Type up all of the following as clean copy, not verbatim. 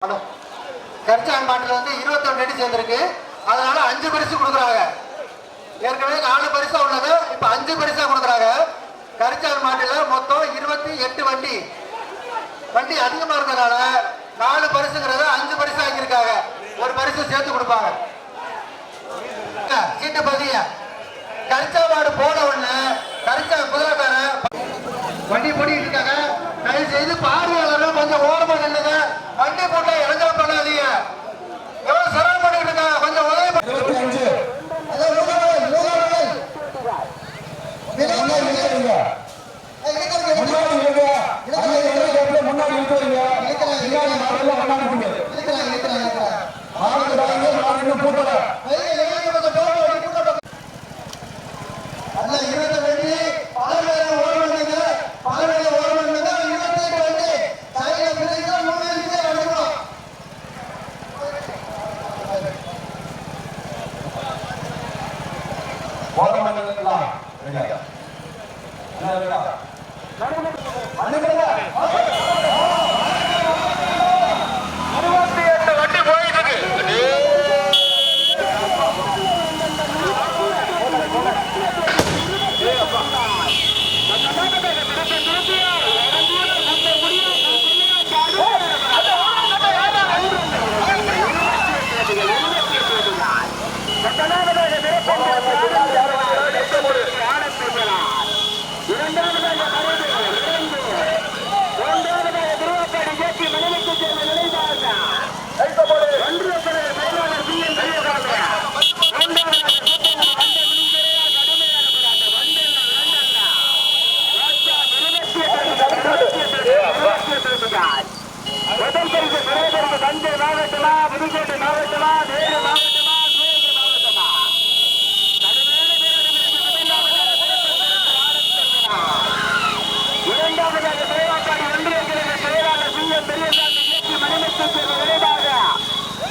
கரிச்சான் மாட்டில் வந்து 21 அடி சேர்ந்திருக்கு. அதனால 5 பரிசு கொடுக்குறாங்க. ஏற்கனவே 4 பரிசா உள்ளது, இப்ப 5 பரிசா கொடுக்குறாங்க. கரிச்சான் மாட்டில் மொத்தம் 28 வண்டி அதிகமா இருந்ததுனால 4 பரிசுங்கிறத 5 பரிசு ஆக்கியிருக்காங்க. ஒரு பரிசு சேர்த்து கொடுப்பாங்க. சீட்டு பதிய கரிச்சா மாடு போன உடனே கரிச்சா குதிரைக்கார வண்டி போட்டிட்டு இருக்காங்க. தயவு செய்து பார்வையாளர்கள் கொஞ்சம் ஓரமா நின்னுங்க. வண்டி போட்டா இறங்கல பண்ணாதீங்க. எவ்வளவு சிரமம் பண்ணிட்டு இருக்காங்க, கொஞ்சம் உதவி தஞ்சை மாவட்டமா, புதுக்கோட்டை மாவட்டமா, வேலூர் மாவட்டமா, சிவகங்கை மாவட்டமா? இரண்டாவதாக தேவாப்பாடி ஒன்றிய கிழக்கு செயலாளர் சி எம் பெரியசாமி இயக்கி மணிமுத்துக்கு விரைவாக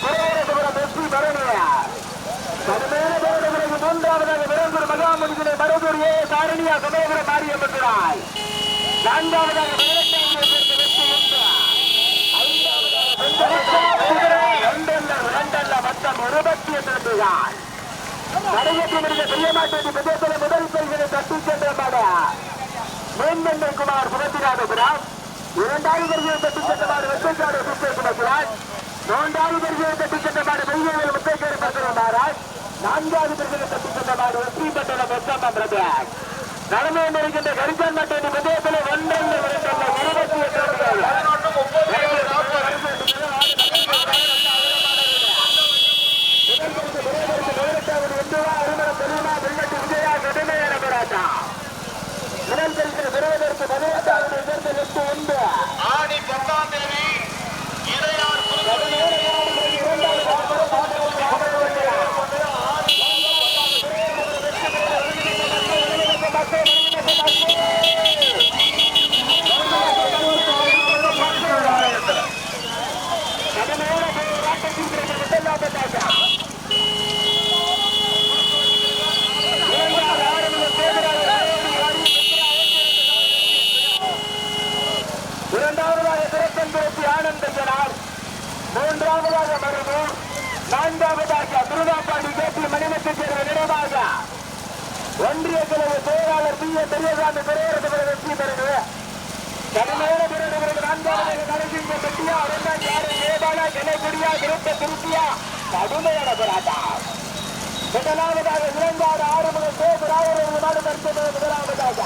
குறைவரசுபுரம் எஸ் பி பரணியார். கடுமையான போராட்ட பிறகு மூன்றாவதாக விரங்கூர் மகாமுனிகளை மருதூர் ஏ சாரணியா சமயபுரம் மாரியம்பட்டுராய். நான்காவதாக முதல் பரிசனை தட்டி சென்ற மாடு மேன்மந்தன் குமார் சுமத்திராதபுரம். இரண்டாவது பரிசனை தட்டி சென்ற மாடு வெப்பைக்காடு சுப்பேசுமத்ராஜ். மூன்றாவது பரிசனை தட்டி சென்ற மாடு மெய்யவேல் முத்தைக்கேரி பத்திர மாராஜ். நான்காவது பரிசனை தட்டி சென்ற மாடு வெற்றி பட்டணம் வெப்பம்மா பிரதேஷ். நடந்து கொண்டிருக்கின்ற கரிச்சான் மாட்டேன் பிரதேசத்தில் 3வது மருதூர். 4வதாக திருவாப்பாடி கேபி மணிமுத்துக்கு நினைவாக ஒன்றிய கிழக்கு செயலாளர் பி எம் பெரியசாமி பெரியரசுபுரம் வெற்றி பெறுது. கடுமையான பிறகு 4வது நரசிங்க பெட்டியா 2 ஏபாலா கிளைக்குடியா திருப்ப திருப்பியா கடுமையான போராட்டம். முதலாவதாக இளங்காடு ஆறுமுக சேகராவூர் நாடு மருத்துவமனை முதலாவதாக.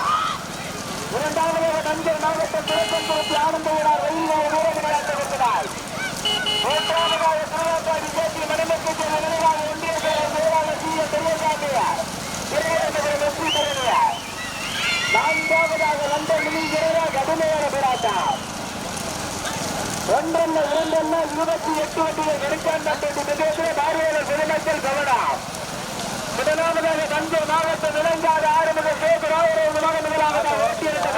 இரண்டாவதாக தஞ்சை மாவட்டம் திருப்பத்தூர் ஆனந்தவனார் ரயில்வே வீரர்களாக. மூன்றாவதாக திருவாப்பாடி கேபி மணிமுத்துக்கு நினைவாக ஒன்றிய செயலாளர் சி எம் பெரியசாமி பெரியரசுபுரம் வெற்றி பெறுது. 4வதாக லண்டன் மினிஜரா கடுமையான போராட்டம். 1 2 28 வண்டிகள் நெருக்காண்டத்தில் பார்வையாளர் பொதுமக்கள் கவனம். முதலாவதாக தஞ்சை மாவட்டம் இளங்காடு ஆறுமுக சேகராவூர் முதலாவதாக ஓட்டியிருந்த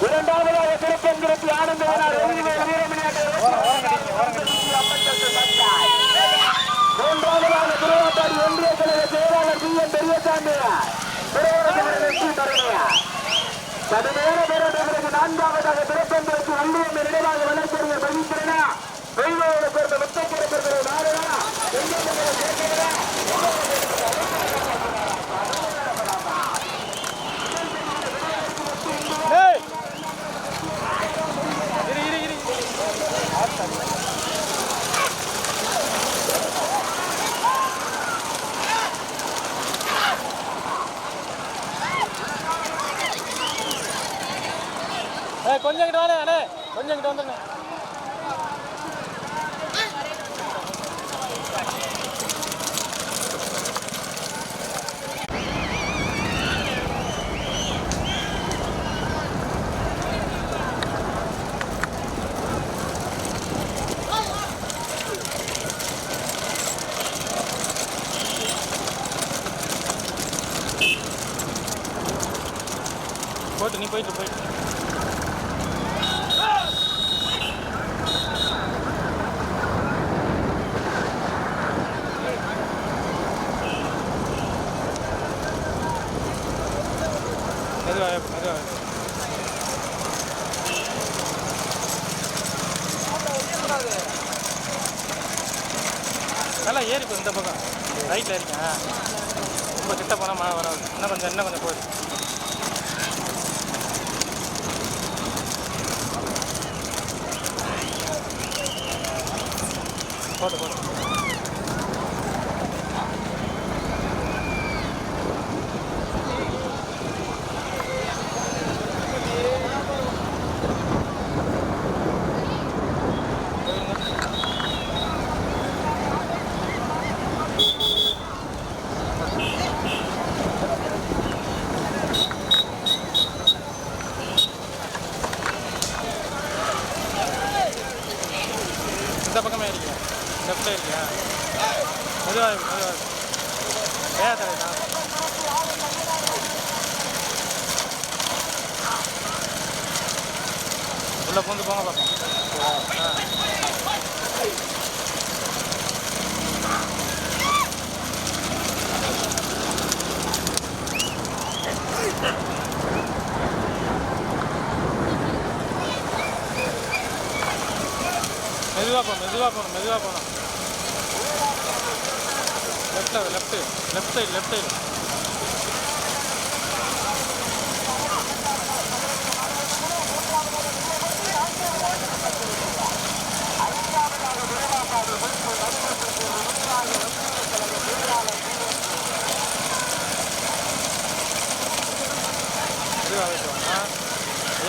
இரண்டாவதாக திருப்பந்திருப்பி ஆனந்தவனார் மூன்றாவதாக திருவாப்பாடி ஒன்றிய கழக செயலாளர் பி எம் பெரியசாமி வெற்றி பெறுகிறார். கடுமையான போராட்டம் நான்காவதாக பிறப்பென்பதற்கு வள்ளியம் நினைவாக வளர்ச்சியர் பவித்திரனா வெயிலோடு சேர்ந்த முத்தப்பெருப்பர்கள் நாடுனா கொஞ்சம் கிட்ட வானே அண்ணே, கொஞ்சம் கிட்ட வந்துடுங்க. போட்டு நீ போயிட்டு நல்லா ஏறி போய் இந்த பக்கம் ரைட்டில் இருக்கேன். ரொம்ப கிட்ட போனால் மழை வராது. இன்னும் கொஞ்சம் போகுது. போட்டு இந்த பக்கமே இருக்கேன். லெஃப்டில் இருக்கியா? மெதுவாக வேதரை தான். உள்ள பூந்து போங்க பார்ப்போம். மெதுவாக போகணும். Left side.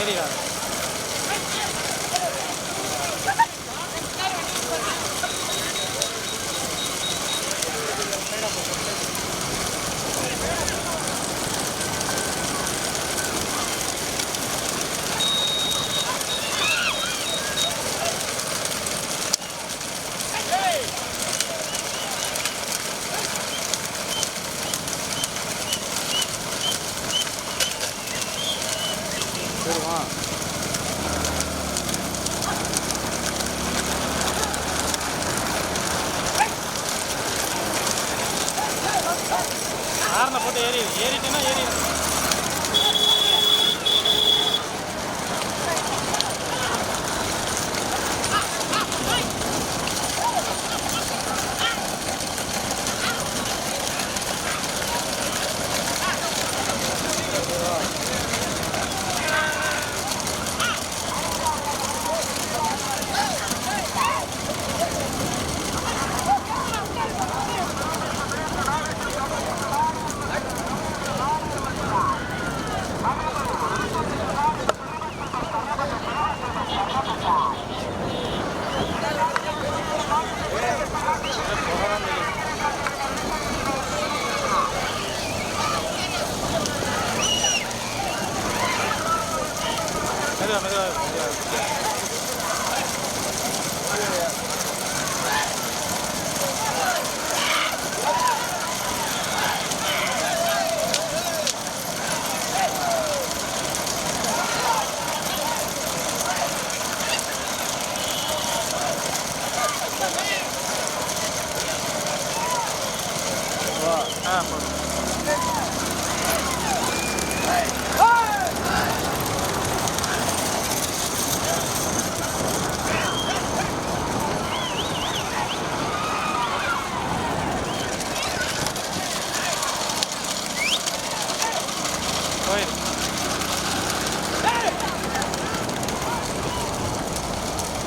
ஏரியா ஆறுன போட்டு ஏறிட்டுன்னா ஏறி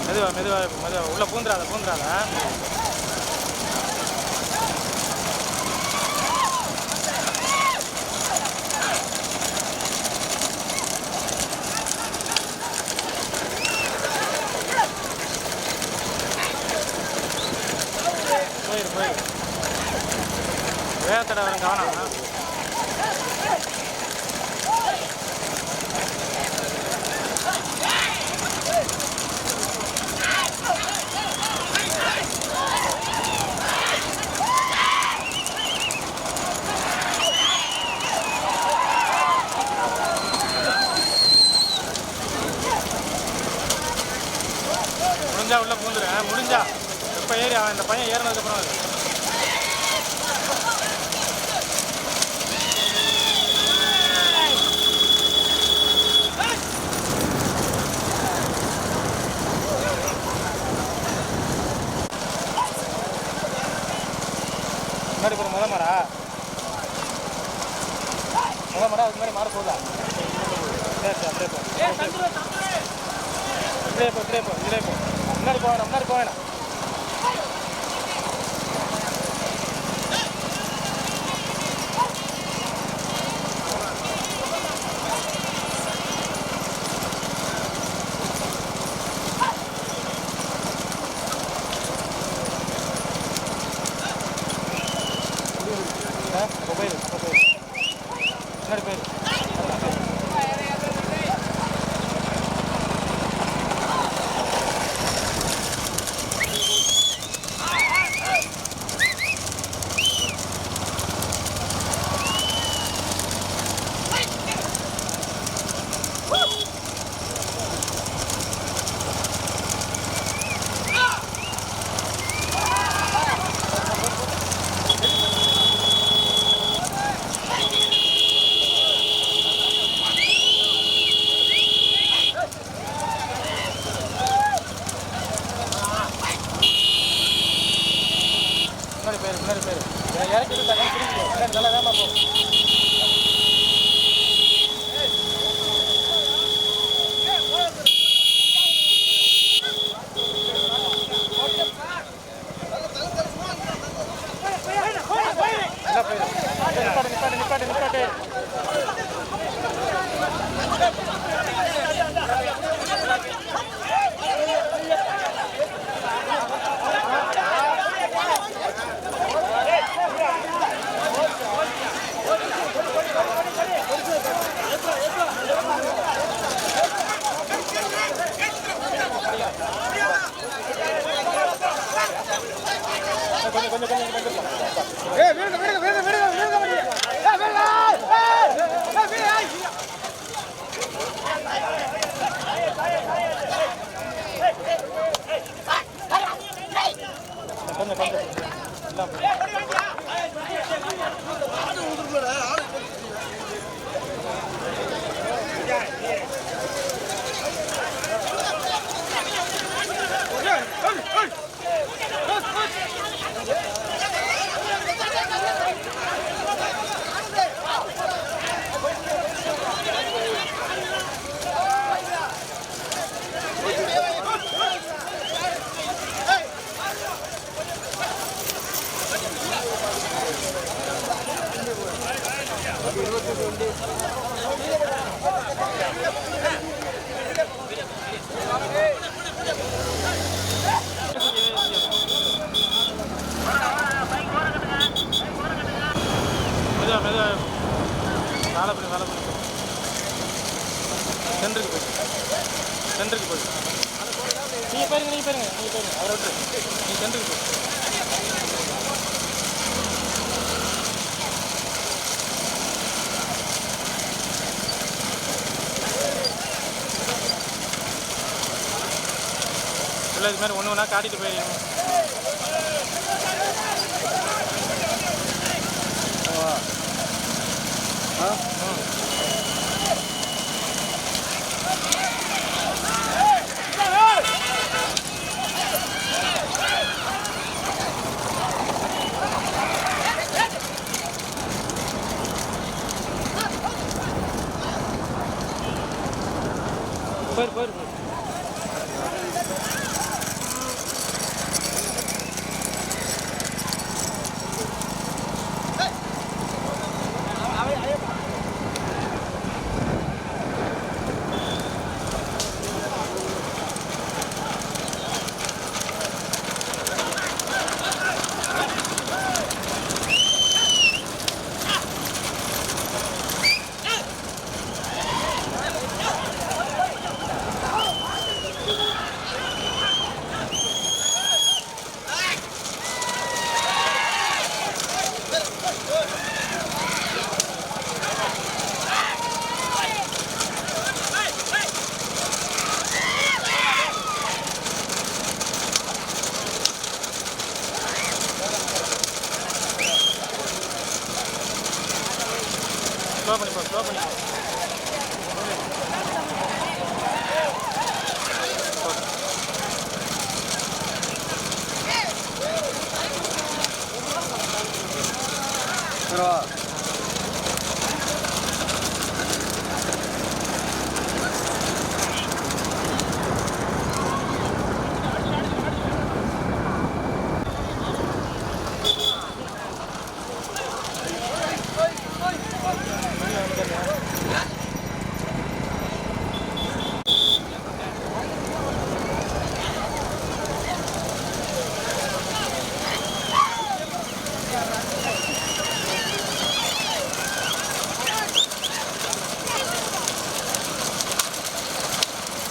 மெதுவா மெதுவா மெதுவா உள்ள பூந்துடாத போயிரு வேகத்தடை வரும் கவனம். முடிஞ்சா உள்ள பூந்துரு. முடிஞ்சா இப்போ ஏறி அவன் இந்த பையன் ஏறினதுக்கப்புறம் அது முன்னாடி போகிற முத மாடா அதுக்கு முன்னாடி மாற போகுதா? சரி அப்படியே போ இப்படியே போ முன்னாடி போக வேணாம். போயிரு முன்னாடி போயிரு. முன்னாடி போயிரு இறக்கி விட்டு தண்ணி பிடிக்கும். முன்னாடி நல்லா வேகமாக போகும். நிப்பாட்டு. சென்டருக்கு போய் நீங்கள் போயிருங்க அவரை விட்டு நீங்கள் சென்டருக்கு போய் இல்லை இது மாதிரி ஒன்று ஒன்றா காட்டிட்டு போயிருங்க. போயிரு ஸ்லோ பண்ணி போ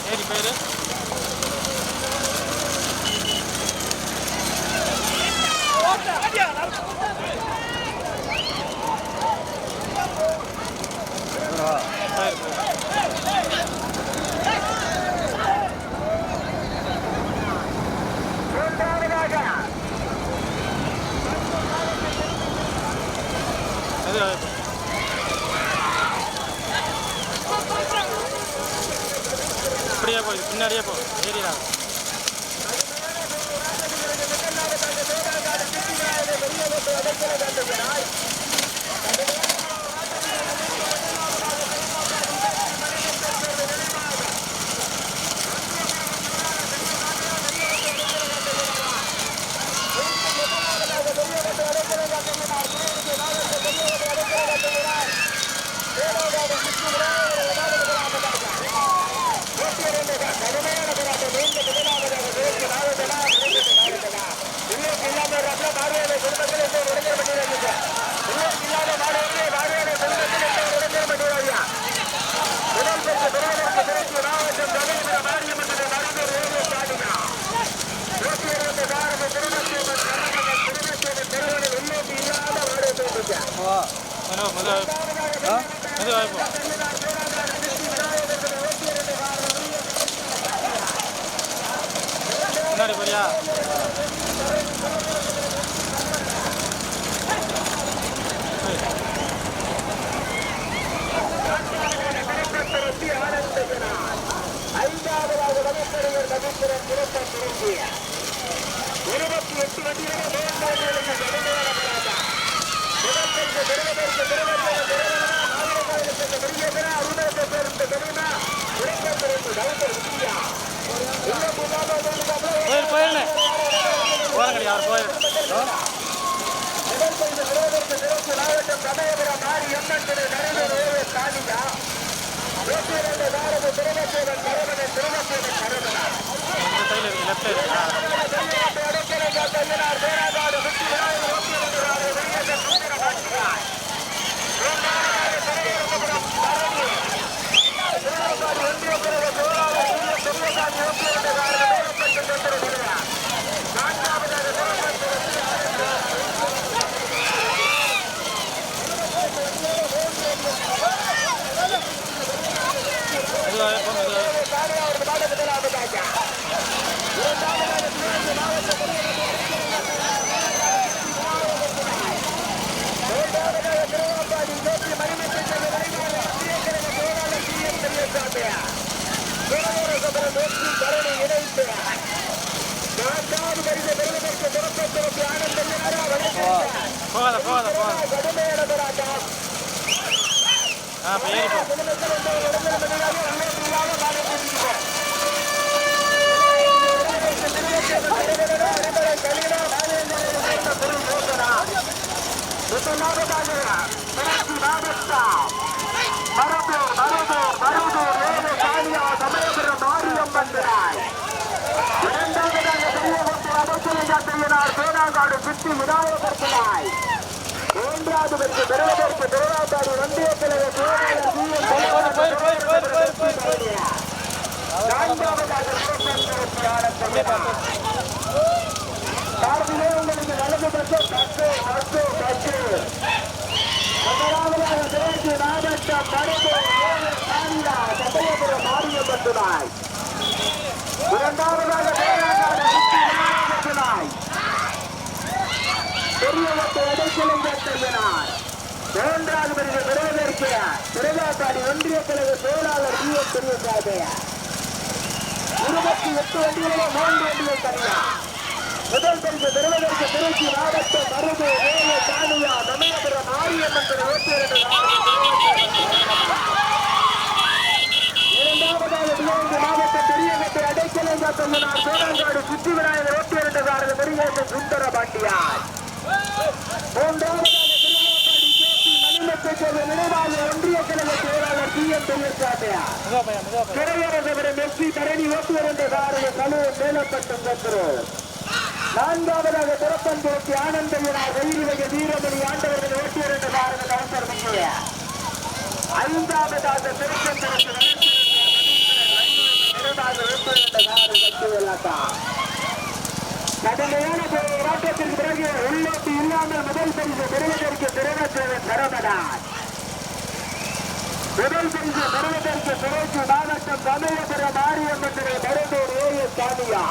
ஏறி பேர் அப்படியே போய் பின்னாடியே போ ஏறிடா முன்னாடி போறியா போயிருந்தேன் போறங்கடி யார் போயிடும் போகாத போகாத போகாத ஆ பேரி பேனாங்காடு சுற்றி விநாயகப்படுத்தினாய் மூன்றாவது பெருக்கு பெறுவதற்கு பெருவாத்தாடு வண்டிய தலைவர் உங்களுக்கு வலது பக்கம் பத்து பத்து பத்து முதலாவதாக தேசிய மாவட்டம் சமயபுரம் மாரியப்பட்டுனாய் இரண்டாவதாக பேனாங்காடு சுற்றி விநாயகப்படுத்தினாய் பெரியவத்தை அடைக்கலை செய்யினார் மூன்றாவது பரிசு பெறுவதற்கு திருவாப்பாடி ஒன்றிய கழக செயலாளர் பெரியசாமி 28 வண்டிகளிலே 3 வண்டிகள் தனியா. முதல் பரிசு பெறுவதற்கு திருச்சி மாவட்டம் மருது வேலை தானியா சமயபுரம் மாரியம்மன் இரண்டாவதாக விளையாட்டு மாவட்டம் பெரியகட்டை அடைக்கலை காத்தவனார் சோழங்காடு சுற்றி விநாயகர் 22 முருகேசன் சுந்தர பாண்டியார். மூன்றாவதாக திருவாப்பாடி கேபி மணிமத்தை சேர்ந்த நினைவாக ஒன்றிய கழக செயலாளர் பெரியசாமியார். திரையரசவரம் எஸ்பி தரணி 22 கலூர் மேலப்பட்டம் சத்ரு. நான்காவதாக திறப்பன்போக்கு ஆனந்தையனார் வெயிலுலக வீரமணி ஆண்டவர்கள் 22 கவுன்சர் முக்கிய. ஐந்தாவதாக திருச்செந்தூருக்கு கடுமையான போராட்டத்திற்கு பிறகு உள்ளோட்டு இல்லாமல் முதல் பரிசு பெறுவதற்கு திருவச்சேவன் சரவணன். முதல் பரிசு பெறுவதற்கு திருச்சி மாவட்டம் சமயபுரம் மாரியம்மன் மருதூர் ஏஎஸ் சாமியா.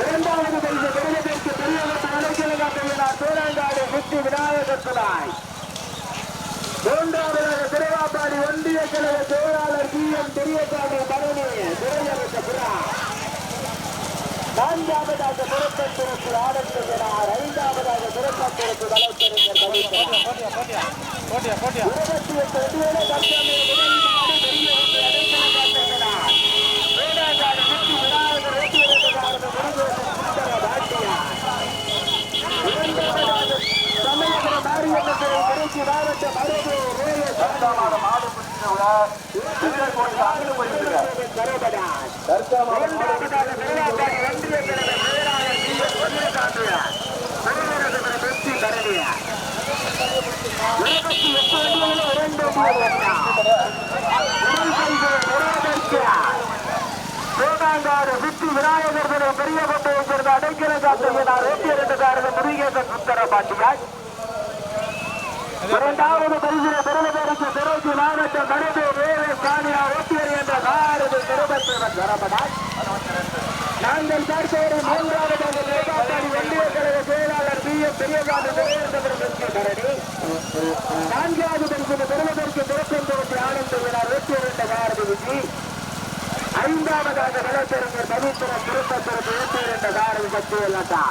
இரண்டாவது பரிசு பெறுவதற்கு பெரியவட்ட அலைக்கலகாட்டையினார் சோழங்காடு சுற்றி விநாயகர் துணாய். மூன்றாவதாக திருவாப்பாடி ஒன்றிய கழக செயலாளர் பெரியசாமி பரணி திரையரச புறா. நான்காவதாக திருப்பத்தூருக்கு ஆனந்தனார். ஐந்தாவதாக திருப்பத்தூருக்கு வழக்கறிஞர் 28 வண்டிகளை தற்காலிக முதல் நாடு பெரியவட்ட அலைக்கலகாட்டையினார் சோழங்காடு சுற்றி விநாயகர் 22 முருகேசன் சுந்தர பாண்டியார். இரண்டாவதாக சமயபுரம் மாரியம்மன் திருச்சி மாவட்டம் மருது சோழங்காடு சுற்றி விநாயகர் பெரிய கோட்டையை சேர்ந்த அடைக்கலை காத்தவனார் 22 முருகேசன் சுந்தர பாண்டியார். இரண்டாவது பரிசிலை பெறுவதற்கு திருச்சி மாவட்டம் மருது வேலை சாமியா ஓட்டியர் என்ற காரது திருபத்தவன் வரப்படார். நாங்கள் பார்ப்பவரை மூன்றாவதாக திருவாப்பாடி ஒன்றிய கழக செயலாளர் பெரியசாமி கரணி. நான்காவது பரிசிலை பெறுவதற்கு திருப்பந்தூருக்கு ஆனந்தவினார் ஓட்டியர் என்ற காரது விஜி. ஐந்தாவதாக வழக்கறிஞர் பவித்திரம் திருப்பத்தூருக்கு ஓட்டியர் என்ற காரது சக்தியல்லா.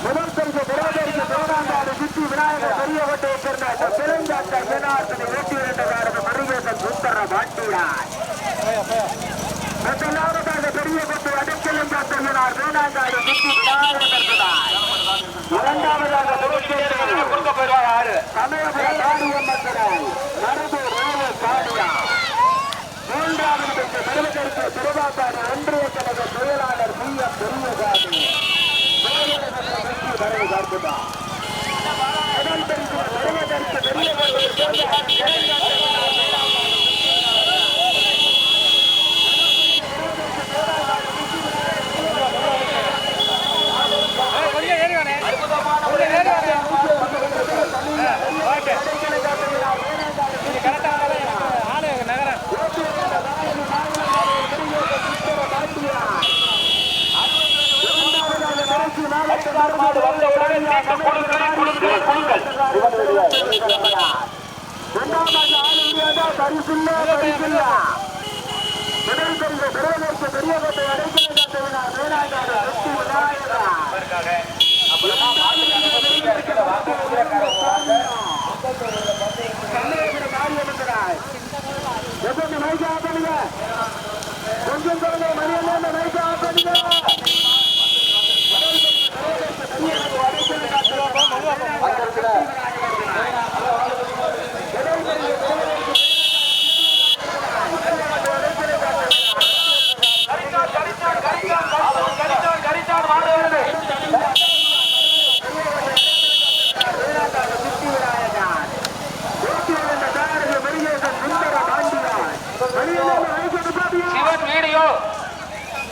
முதல் பரிசு பெறுவதற்கு சோழங்காடு சுற்றி விநாயகர் பெரியகோட்டையை சேர்ந்த பெருங்காட்டை மீனார்த்தனை 22 முருகேசன் சுந்தர பாண்டியார். முதலாவதாக பெரியகோட்டை அடைக்கலம் காத்தவனார் மீனாங்காடு சுற்றி விநாயகர் துணாய். இரண்டாவதாக சமயபுரம் மாரியம்மன் துணாய் மருது வேலை சாமியா. மூன்றாவது பரிசு பெறுவதற்கு திருவாப்பாடி ஒன்றிய கழக செயலாளர் பெரியசாமி வரை பார்த்துதா. முதல் பரிசு பெறுவதற்கு பெரிய கொஞ்சம் மரியாதை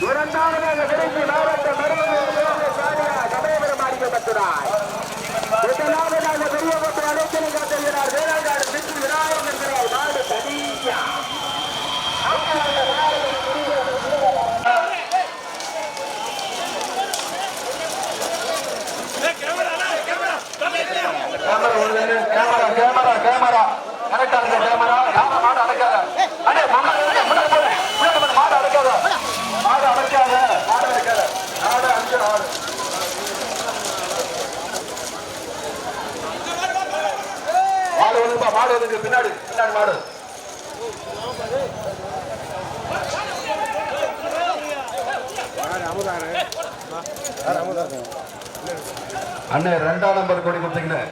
இரண்டாவதாக விரைந்து மாவட்ட சமயபுரம் மாரியம்மன். முதலாவதாக பெரியகோட்டை அடைக்கலை காத்தவனார் வேளாங்காடு சுற்றி விநாயகர் நாடு தனியா. மாடு அதுக்கு பின்னாடி மாடு அண்ணே 2ஆம் நம்பர் கொடி கொடுத்தீங்க.